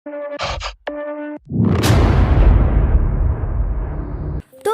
तो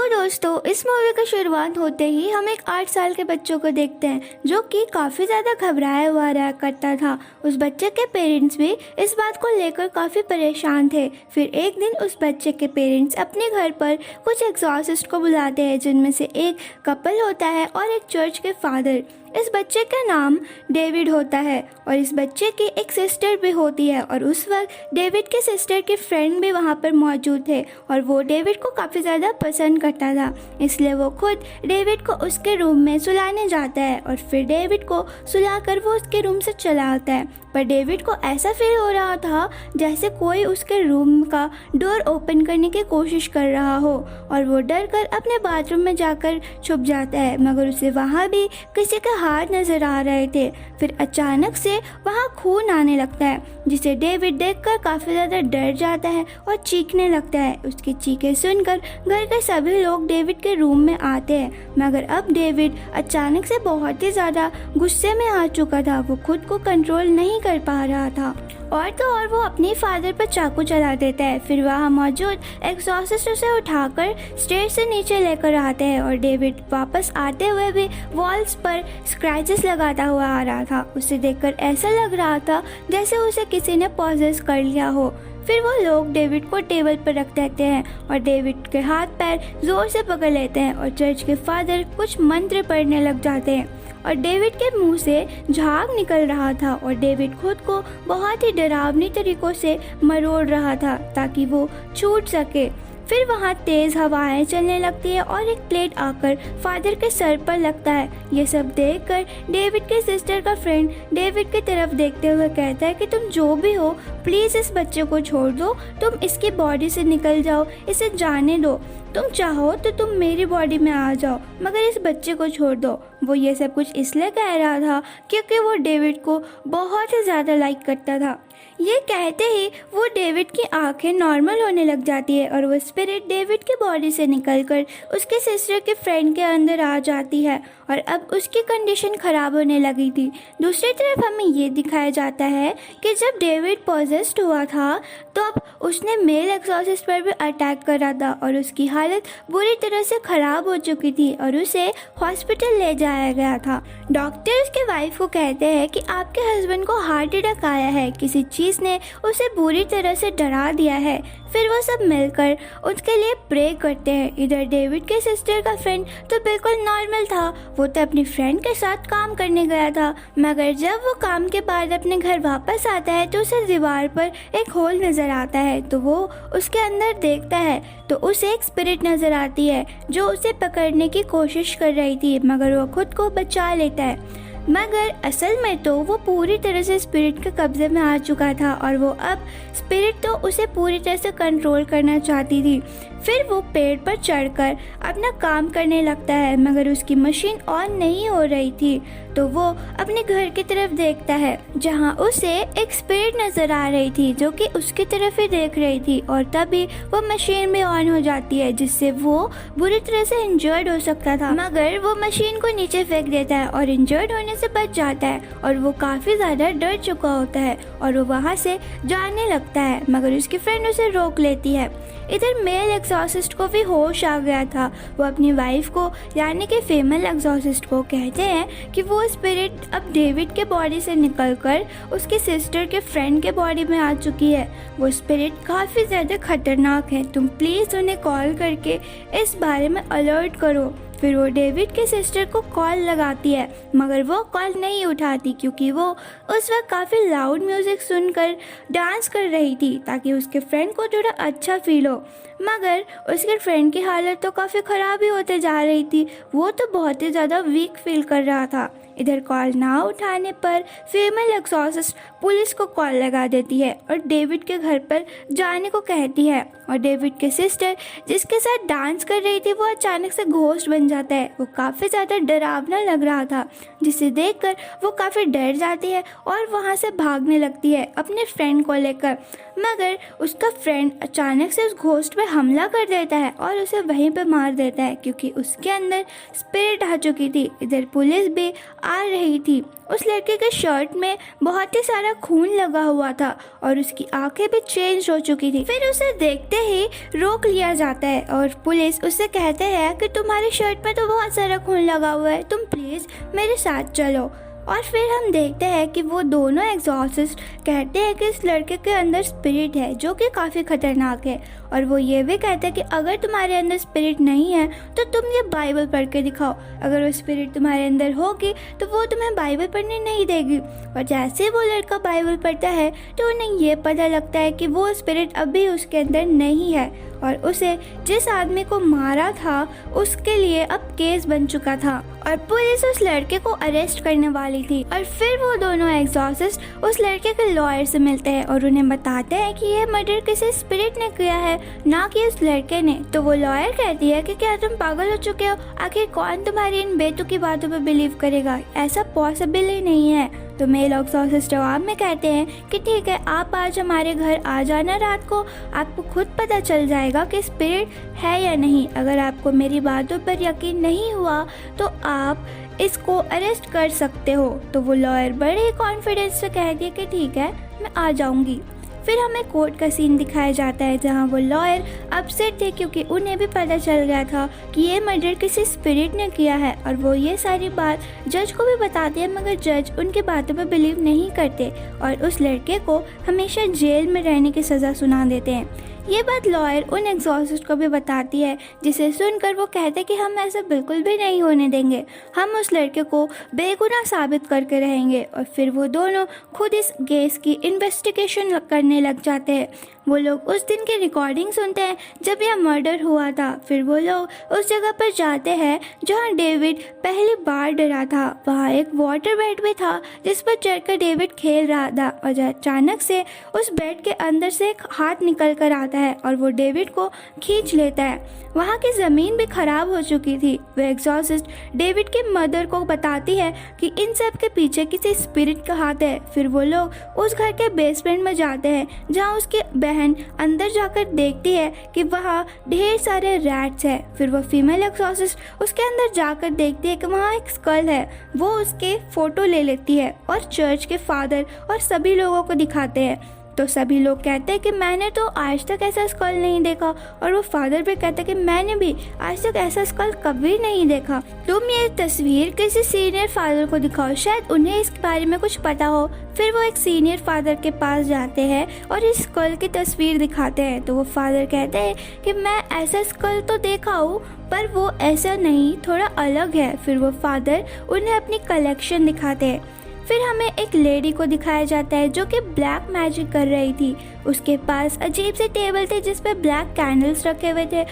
दोस्तों, इस मूवी की शुरुआत होते ही हम एक 8 साल के बच्चों को देखते हैं जो कि काफ़ी ज़्यादा घबराया हुआ रहा करता था। उस बच्चे के पेरेंट्स भी इस बात को लेकर काफ़ी परेशान थे। फिर एक दिन उस बच्चे के पेरेंट्स अपने घर पर कुछ एग्जॉर्सिस्ट को बुलाते हैं, जिनमें से एक कपल होता है और एक चर्च के फादर। इस बच्चे का नाम डेविड होता है और इस बच्चे की एक सिस्टर भी होती है और उस वक्त डेविड के सिस्टर के फ्रेंड भी वहाँ पर मौजूद थे और वो डेविड को काफ़ी ज़्यादा पसंद करता था, इसलिए वो खुद डेविड को उसके रूम में सुलाने जाता है और फिर डेविड को सुलाकर वो उसके रूम से चला आता है। पर डेविड को ऐसा फील हो रहा था जैसे कोई उसके रूम का डोर ओपन करने की कोशिश कर रहा हो और वो डर कर अपने बाथरूम में जाकर छुप जाता है, मगर उसे वहाँ भी किसी के हाथ नजर आ रहे थे। फिर अचानक से वहाँ खून आने लगता है, जिसे डेविड देखकर काफ़ी ज़्यादा डर जाता है और चीखने लगता है। उसकी चीखें सुनकर घर के सभी लोग डेविड के रूम में आते हैं, मगर अब डेविड अचानक से बहुत ही ज़्यादा गुस्से में आ चुका था। वो खुद को कंट्रोल नहीं कर पा रहा था और तो और वो अपने फादर पर चाकू चला देता है। फिर वहाँ मौजूद एक्सॉर्सिस्ट उसे उठाकर स्टेज से नीचे लेकर आते हैं और डेविड वापस आते हुए भी वॉल्स पर स्क्रैचेस लगाता हुआ आ रहा था। उसे देखकर ऐसा लग रहा था जैसे उसे किसी ने पॉजेस कर लिया हो। फिर वो लोग डेविड को टेबल पर रख देते हैं और डेविड के हाथ पैर जोर से पकड़ लेते हैं और चर्च के फादर कुछ मंत्र पढ़ने लग जाते हैं और डेविड के मुंह से झाग निकल रहा था और डेविड खुद को बहुत ही डरावनी तरीकों से मरोड़ रहा था ताकि वो छूट सके। फिर वहाँ तेज़ हवाएं चलने लगती है और एक प्लेट आकर फादर के सर पर लगता है। ये सब देखकर डेविड के सिस्टर का फ्रेंड डेविड की तरफ देखते हुए कहता है कि तुम जो भी हो, प्लीज़ इस बच्चे को छोड़ दो, तुम इसकी बॉडी से निकल जाओ, इसे जाने दो। तुम चाहो तो तुम मेरी बॉडी में आ जाओ, मगर इस बच्चे को छोड़ दो। वो ये सब कुछ इसलिए कह रहा था क्योंकि वो डेविड को बहुत ही ज़्यादा लाइक करता था। ये कहते ही वो डेविड की आंखें नॉर्मल होने लग जाती है और वो स्पिरिट डेविड की बॉडी से निकलकर उसके सिस्टर के फ्रेंड के अंदर आ जाती है और अब उसकी कंडीशन ख़राब होने लगी थी। दूसरी तरफ हमें ये दिखाया जाता है कि जब डेविड पॉजेस्ड हुआ था तो अब उसने मेल एक्सॉर्सिस्ट पर भी अटैक करा था और उसकी हालत बुरी तरह से ख़राब हो चुकी थी और उसे हॉस्पिटल ले जाया गया था। डॉक्टर उसके वाइफ को कहते हैं कि आपके हस्बैंड को हार्ट अटैक आया है, किसी चीज़ ने उसे बुरी तरह से डरा दिया है। फिर वो सब मिलकर उसके लिए प्रे करते हैं। इधर डेविड के सिस्टर का फ्रेंड तो बिल्कुल नॉर्मल था, वो तो अपनी फ्रेंड के साथ काम करने गया था, मगर जब वो काम के बाद अपने घर वापस आता है तो उसे दीवार पर एक होल नज़र आता है। तो वो उसके अंदर देखता है तो उसे एक स्पिरिट नज़र आती है जो उसे पकड़ने की कोशिश कर रही थी, मगर वो खुद को बचा लेता है। मगर असल में तो वो पूरी तरह से स्पिरिट के कब्जे में आ चुका था और वो अब स्पिरिट तो उसे पूरी तरह से कंट्रोल करना चाहती थी। फिर वो पेड़ पर चढ़कर अपना काम करने लगता है, मगर उसकी मशीन ऑन नहीं हो रही थी। तो वो अपने घर की तरफ देखता है जहाँ उसे एक स्पिरिट नज़र आ रही थी जो कि उसकी तरफ ही देख रही थी और तभी वो मशीन भी ऑन हो जाती है, जिससे वो बुरी तरह से इंजर्ड हो सकता था, मगर वो मशीन को नीचे फेंक देता है और इंजर्ड होने से बच जाता है और वो काफ़ी ज़्यादा डर चुका होता है और वो वहाँ से जाने लगता है, मगर उसकी फ्रेंड उसे रोक लेती है। इधर मेल एक्सॉर्सिस्ट को भी होश आ गया था। वो अपनी वाइफ को यानी कि फीमेल एक्सॉर्सिस्ट को कहते हैं कि वो स्पिरिट अब डेविड के बॉडी से निकलकर उसकी सिस्टर के फ्रेंड के बॉडी में आ चुकी है। वो स्पिरिट काफ़ी ज़्यादा खतरनाक है, तुम प्लीज़ उन्हें कॉल करके इस बारे में अलर्ट करो। फिर वो डेविड के सिस्टर को कॉल लगाती है, मगर वो कॉल नहीं उठाती क्योंकि वो उस वक्त काफ़ी लाउड म्यूज़िक सुनकर डांस कर रही थी ताकि उसके फ्रेंड को थोड़ा अच्छा फील हो, मगर उसके फ्रेंड की हालत तो काफ़ी ख़राब ही होते जा रही थी। वो तो बहुत ही ज़्यादा वीक फील कर रहा था। इधर कॉल ना उठाने पर फीमेल एक्सॉर्सिस्ट पुलिस को कॉल लगा देती है और डेविड के घर पर जाने को कहती है और डेविड के सिस्टर जिसके साथ डांस कर रही थी वो अचानक से घोस्ट बन जाता है। वो काफ़ी ज़्यादा डरावना लग रहा था, जिसे देखकर वो काफ़ी डर जाती है और वहाँ से भागने लगती है अपने फ्रेंड को लेकर, मगर उसका फ्रेंड अचानक से उस घोस्ट पर हमला कर देता है और उसे वहीं पर मार देता है क्योंकि उसके अंदर स्पिरिट आ चुकी थी। इधर पुलिस भी आ रही थी। उस लड़के के शर्ट में बहुत ही सारा खून लगा हुआ था और उसकी आंखें भी चेंज हो चुकी थी। फिर उसे देखते ही रोक लिया जाता है और पुलिस उससे कहते हैं कि तुम्हारे शर्ट में तो बहुत सारा खून लगा हुआ है, तुम प्लीज मेरे साथ चलो। और फिर हम देखते हैं कि वो दोनों एग्जॉर्सिस्ट कहते हैं कि इस लड़के के अंदर स्पिरिट है जो कि काफ़ी खतरनाक है, और वो ये भी कहते हैं कि अगर तुम्हारे अंदर स्पिरिट नहीं है तो तुम ये बाइबल पढ़ के दिखाओ, अगर वो स्पिरिट तुम्हारे अंदर होगी तो वो तुम्हें बाइबल पढ़ने नहीं देगी। और जैसे ही वो लड़का बाइबल पढ़ता है तो उन्हें ये पता लगता है कि वो स्पिरिट अभी उसके अंदर नहीं है और उसे जिस आदमी को मारा था उसके लिए अब केस बन चुका था और पुलिस उस लड़के को अरेस्ट करने वाली थी। और फिर वो दोनों एग्जॉर्सिस्ट उस लड़के के लॉयर से मिलते हैं और उन्हें बताते हैं कि ये मर्डर किसी स्पिरिट ने किया है, ना कि उस लड़के ने। तो वो लॉयर कहती है कि क्या तुम पागल हो चुके हो, आखिर कौन तुम्हारी इन बेतुकी बातों पर बिलीव करेगा, ऐसा पॉसिबल ही नहीं है। तो मेल एग्जॉर्सिस्ट जवाब में कहते हैं कि ठीक है, आप आज हमारे घर आ जाना रात को, आपको खुद पता चल जाएगा कि स्पिरिट है या नहीं। अगर आपको मेरी बातों पर यकीन नहीं हुआ तो आप इसको अरेस्ट कर सकते हो। तो वो लॉयर बड़े ही कॉन्फिडेंस से कहती है कि ठीक है, मैं आ जाऊंगी। फिर हमें कोर्ट का सीन दिखाया जाता है जहां वो लॉयर अपसेट थे क्योंकि उन्हें भी पता चल गया था कि ये मर्डर किसी स्पिरिट ने किया है, और वो ये सारी बात जज को भी बताते हैं, मगर जज उनकी बातों पर बिलीव नहीं करते और उस लड़के को हमेशा जेल में रहने की सज़ा सुना देते हैं। ये बात लॉयर उन एग्जॉर्सिस्ट को भी बताती है, जिसे सुनकर वो कहते कि हम ऐसा बिल्कुल भी नहीं होने देंगे, हम उस लड़के को बेगुनाह साबित करके रहेंगे। और फिर वो दोनों खुद इस केस की इन्वेस्टिगेशन करने लग जाते हैं। वो लोग उस दिन की रिकॉर्डिंग सुनते हैं जब यह मर्डर हुआ था। फिर वो लोग उस जगह पर जाते हैं जहां डेविड पहली बार डरा था। वहाँ एक वाटर बेड भी था जिस पर चढ़कर डेविड खेल रहा था और अचानक से उस बेड के अंदर से एक हाथ निकल कर आता है और वो डेविड को खींच लेता है। वहाँ की ज़मीन भी खराब हो चुकी थी। वो एग्जॉर्सिस्ट डेविड की मदर को बताती है कि इन सब के पीछे किसी स्पिरिट का हाथ है। फिर वो लोग उस घर के बेसमेंट में जाते हैं जहाँ उसकी बहन अंदर जाकर देखती है कि वहाँ ढेर सारे रैट्स हैं। फिर वो फीमेल एग्जॉर्सिस्ट उसके अंदर जाकर देखती है कि वहाँ एक स्कल है। वो उसके फोटो ले लेती है और चर्च के फादर और सभी लोगों को दिखाते हैं। तो सभी लोग कहते हैं कि मैंने तो आज तक ऐसा स्कल नहीं देखा, और वो फादर भी कहते हैं कि मैंने भी आज तक ऐसा स्कल कभी नहीं देखा। तुम ये तस्वीर किसी सीनियर फादर को दिखाओ, शायद उन्हें इस बारे में कुछ पता हो। फिर वो एक सीनियर फादर के पास जाते हैं और इस स्कल की तस्वीर दिखाते हैं। तो वो फादर कहते हैं कि मैं ऐसा स्कल तो देखा हूँ, पर वो ऐसा नहीं, थोड़ा अलग है। फिर वो फादर उन्हें अपनी कलेक्शन दिखाते हैं। फिर हमें एक लेडी को दिखाया जाता है जो कि ब्लैक मैजिक कर रही थी। उसके पास अजीब से टेबल थे जिस पे ब्लैक कैंडल्स रखे हुए थे,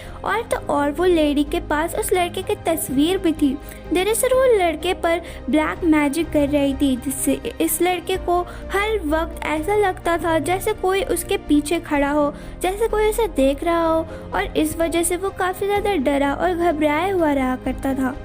और वो लेडी के पास उस लड़के की तस्वीर भी थी। दरअसल वो लड़के पर ब्लैक मैजिक कर रही थी, जिससे इस लड़के को हर वक्त ऐसा लगता था जैसे कोई उसके पीछे खड़ा हो, जैसे कोई उसे देख रहा हो, और इस वजह से वो काफ़ी ज़्यादा डरा और घबराया हुआ रहा करता था।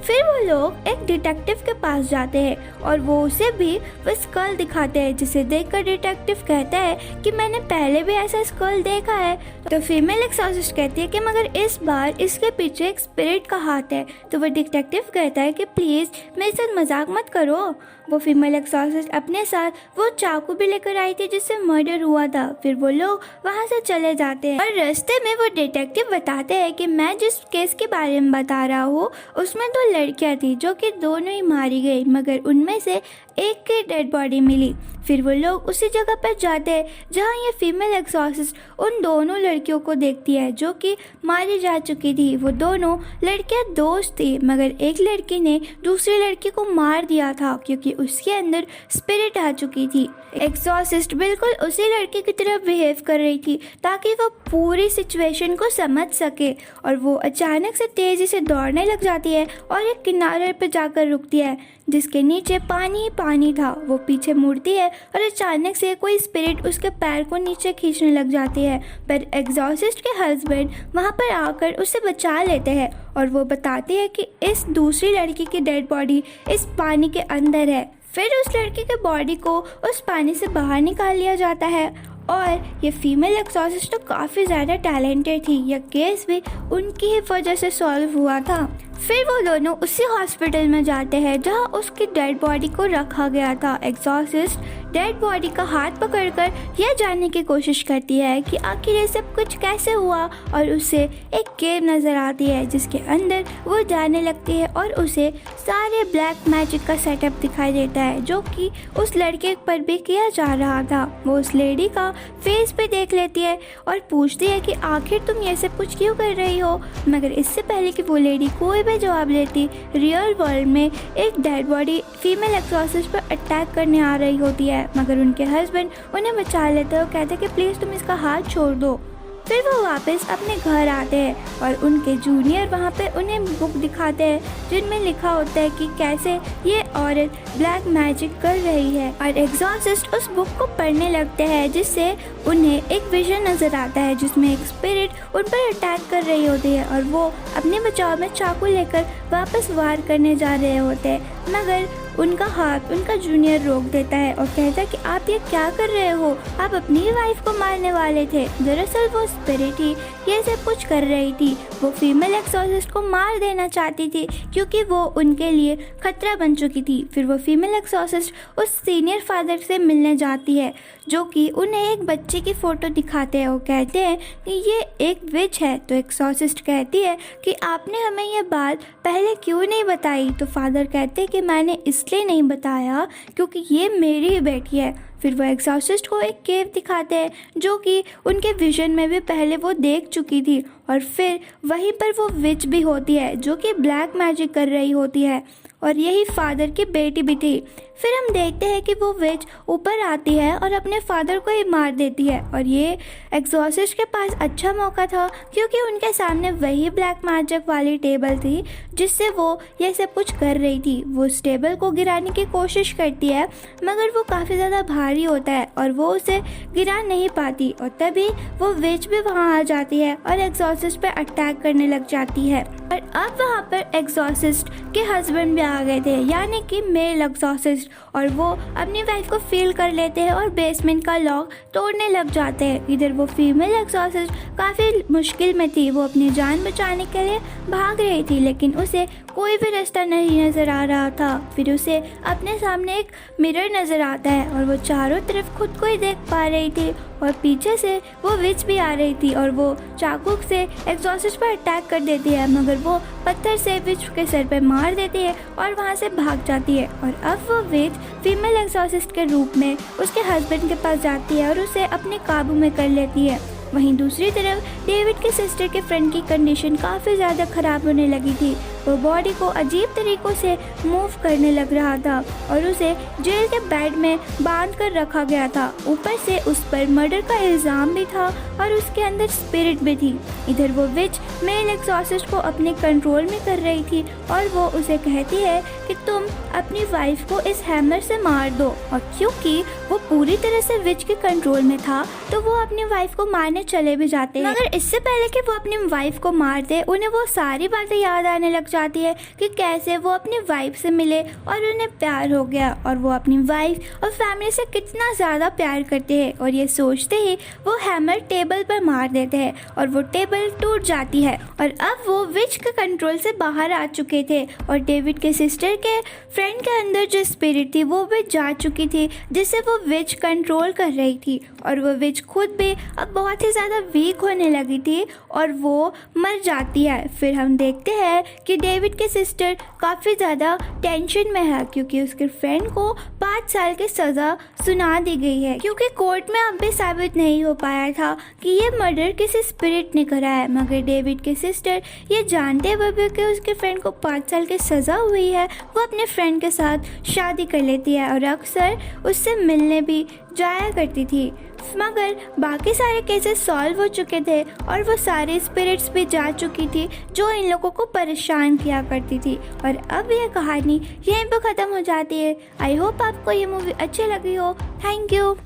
फिर वो लोग एक डिटेक्टिव के पास जाते हैं और वो उसे भी वो स्कल दिखाते हैं, जिसे देखकर डिटेक्टिव कहता है कि मैंने पहले भी ऐसा स्कल देखा है। तो फीमेल एक्सॉर्सिस्ट कहती है कि मगर इस बार इसके पीछे एक स्पिरिट का हाथ है। तो वो डिटेक्टिव कहता है कि प्लीज़ मेरे साथ मजाक मत करो। वो फीमेल एक्सॉर्सिस्ट अपने साथ वो चाकू भी लेकर आई थी जिससे मर्डर हुआ था। फिर वो लोग वहाँ से चले जाते हैं और रास्ते में वो डिटेक्टिव बताते हैं कि मैं जिस केस के बारे में बता रहा हूँ उसमें 2 लड़कियाँ थी जो कि दोनों ही मारी गई, मगर उनमें से एक की डेड बॉडी मिली। फिर वो लोग उसी जगह पर जाते हैं जहाँ ये फीमेल एक्सॉर्सिस्ट उन दोनों लड़कियों को देखती है जो कि मारी जा चुकी थी। वो दोनों लड़कियां दोस्त थी, मगर एक लड़की ने दूसरी लड़की को मार दिया था क्योंकि उसके अंदर स्पिरिट आ चुकी थी। एक्सॉर्सिस्ट बिल्कुल उसी लड़की की तरह बिहेव कर रही थी ताकि वो पूरी सिचुएशन को समझ सके, और वो अचानक से तेजी से दौड़ने लग जाती है और एक किनारे पर जाकर रुकती है जिसके नीचे पानी ही पानी था। वो पीछे मुड़ती है और अचानक से कोई स्पिरिट उसके पैर को नीचे खींचने लग जाती है, पर एक्सॉर्सिस्ट के हस्बैंड वहाँ पर आकर उसे बचा लेते हैं और वो बताती है कि इस दूसरी लड़की की डेड बॉडी इस पानी के अंदर है। फिर उस लड़की के बॉडी को उस पानी से बाहर निकाल लिया जाता है, और ये फीमेल एक्सॉर्सिस्ट तो काफ़ी ज़्यादा टैलेंटेड थी। यह केस भी उनकी ही वजह से सॉल्व हुआ था। फिर वो दोनों उसी हॉस्पिटल में जाते हैं जहाँ उसकी डेड बॉडी को रखा गया था। एग्जॉर्सिस्ट डेड बॉडी का हाथ पकड़कर यह जानने की कोशिश करती है कि आखिर ये सब कुछ कैसे हुआ, और उसे एक केव नज़र आती है जिसके अंदर वो जाने लगती है और उसे सारे ब्लैक मैजिक का सेटअप दिखाई देता है जो कि उस लड़के पर भी किया जा रहा था। वो उस लेडी का फेस भी देख लेती है और पूछती है कि आखिर तुम ये सब कुछ क्यों कर रही हो, मगर इससे पहले कि वो लेडी कोई भी जवाब लेती, रियल वर्ल्ड में एक डेड बॉडी फीमेल एग्जॉर्सिस्ट पर अटैक करने आ रही होती है, मगर उनके हस्बैंड उन्हें बचा लेते हैं और कहते हैं कि प्लीज़ तुम इसका हाथ छोड़ दो। फिर वो वापस अपने घर आते हैं और उनके जूनियर वहाँ पे उन्हें बुक दिखाते हैं जिनमें लिखा होता है कि कैसे ये औरत ब्लैक मैजिक कर रही है, और एग्जॉर्सिस्ट उस बुक को पढ़ने लगते हैं जिससे उन्हें एक विजन नज़र आता है जिसमें एक स्पिरिट उन पर अटैक कर रही होती है और वो अपने बचाव में चाकू लेकर वापस वार करने जा रहे होते हैं, मगर उनका हाथ उनका जूनियर रोक देता है और कहता है कि आप ये क्या कर रहे हो, आप अपनी ही वाइफ को मारने वाले थे। दरअसल वो स्पिरिट ही ये सब कुछ कर रही थी, वो फीमेल एक्सॉर्सिस्ट को मार देना चाहती थी क्योंकि वो उनके लिए खतरा बन चुकी थी। फिर वो फीमेल एक्सॉर्सिस्ट उस सीनियर फादर से मिलने जाती है जो कि उन्हें एक बच्चे की फ़ोटो दिखाते हैं और कहते हैं कि ये एक विच है। तो एक्सॉर्सिस्ट कहती है कि आपने हमें ये बात पहले क्यों नहीं बताई। तो फादर कहते हैं कि मैंने इसलिए नहीं बताया क्योंकि ये मेरी ही बेटी है। फिर वो एक्सॉर्सिस्ट को एक केव दिखाते हैं जो कि उनके विजन में भी पहले वो देख चुकी थी, और फिर वहीं पर वो विच भी होती है जो कि ब्लैक मैजिक कर रही होती है, और यही फादर की बेटी भी थी। फिर हम देखते हैं कि वो विच ऊपर आती है और अपने फादर को ही मार देती है, और ये एग्जॉर्सिस्ट के पास अच्छा मौका था क्योंकि उनके सामने वही ब्लैक मैजिक वाली टेबल थी जिससे वो ये सब कुछ कर रही थी। वो उस टेबल को गिराने की कोशिश करती है मगर वो काफ़ी ज़्यादा भारी होता है और वो उसे गिरा नहीं पाती, और तभी वो विच भी वहाँ आ जाती है और एग्जॉर्सिस्ट पर अटैक करने लग जाती है। और अब वहाँ पर एग्जॉर्सिस्ट के हस्बैंड भी आ गए थे, यानी कि मेल एग्जॉर्सिस्ट, और वो अपनी वाइफ को फील कर लेते हैं और बेसमेंट का लॉक तोड़ने लग जाते हैं। इधर वो फीमेल एग्जॉर्सिस्ट काफ़ी मुश्किल में थी, वो अपनी जान बचाने के लिए भाग रही थी लेकिन उसे कोई भी रास्ता नहीं नज़र आ रहा था। फिर उसे अपने सामने एक मिरर नज़र आता है और वो चारों तरफ खुद को ही देख पा रही थी, और पीछे से वो विच भी आ रही थी और वो चाकू से एग्जॉर्सिस्ट पर अटैक कर देती है, मगर वो पत्थर से विच के सर पे मार देती है और वहाँ से भाग जाती है। और अब वो विच फीमेल एग्जॉर्सिस्ट के रूप में उसके हस्बैंड के पास जाती है और उसे अपने काबू में कर लेती है। वहीं दूसरी तरफ डेविड के सिस्टर के फ्रेंड की कंडीशन काफ़ी ज़्यादा ख़राब होने लगी थी। वो बॉडी को अजीब तरीक़ों से मूव करने लग रहा था और उसे जेल के बेड में बांध कर रखा गया था। ऊपर से उस पर मर्डर का इल्ज़ाम भी था और उसके अंदर स्पिरिट भी थी। इधर वो विच मेल एग्जॉर्सिस्ट को अपने कंट्रोल में कर रही थी और वो उसे कहती है कि तुम अपनी वाइफ को इस हैमर से मार दो, और क्योंकि वो पूरी तरह से विच के कंट्रोल में था तो वो अपनी वाइफ को मारने चले भी जाते हैं। मगर इससे पहले कि वो अपनी वाइफ को मार दे, उन्हें वो सारी बातें याद आने लग जाती है कि कैसे वो अपनी वाइफ से मिले और उन्हें प्यार हो गया, और वो अपनी वाइफ और फैमिली से कितना ज़्यादा प्यार करते हैं। और ये सोचते ही वो हैमर टेबल पर मार देते हैं और वो टेबल टूट जाती है, और अब वो विच के कंट्रोल से बाहर आ चुके थे और डेविड के सिस्टर के फ्रेंड के अंदर जो स्पिरिट थी वो भी जा चुकी थी जिससे वो विच कंट्रोल कर रही थी, और वो विच खुद भी अब बहुत ही ज़्यादा वीक होने लगी थी और वो मर जाती है। फिर हम देखते हैं कि डेविड के सिस्टर काफ़ी ज़्यादा टेंशन में है क्योंकि उसके फ्रेंड को 5 साल की सज़ा सुना दी गई है, क्योंकि कोर्ट में अब भी साबित नहीं हो पाया था कि ये मर्डर किसी स्पिरिट ने करा है। मगर डेविड के सिस्टर ये जानते हुए भी कि उसके फ्रेंड को 5 साल की सज़ा हुई है, वो अपने फ्रेंड के साथ शादी कर लेती है और अक्सर उससे मिलने भी जाया करती थी। मगर बाकी सारे केसेस सॉल्व हो चुके थे और वो सारे स्पिरिट्स भी जा चुकी थी जो इन लोगों को परेशान किया करती थी। और अब ये कहानी यहीं पर ख़त्म हो जाती है। आई होप आपको ये मूवी अच्छी लगी हो। Thank you.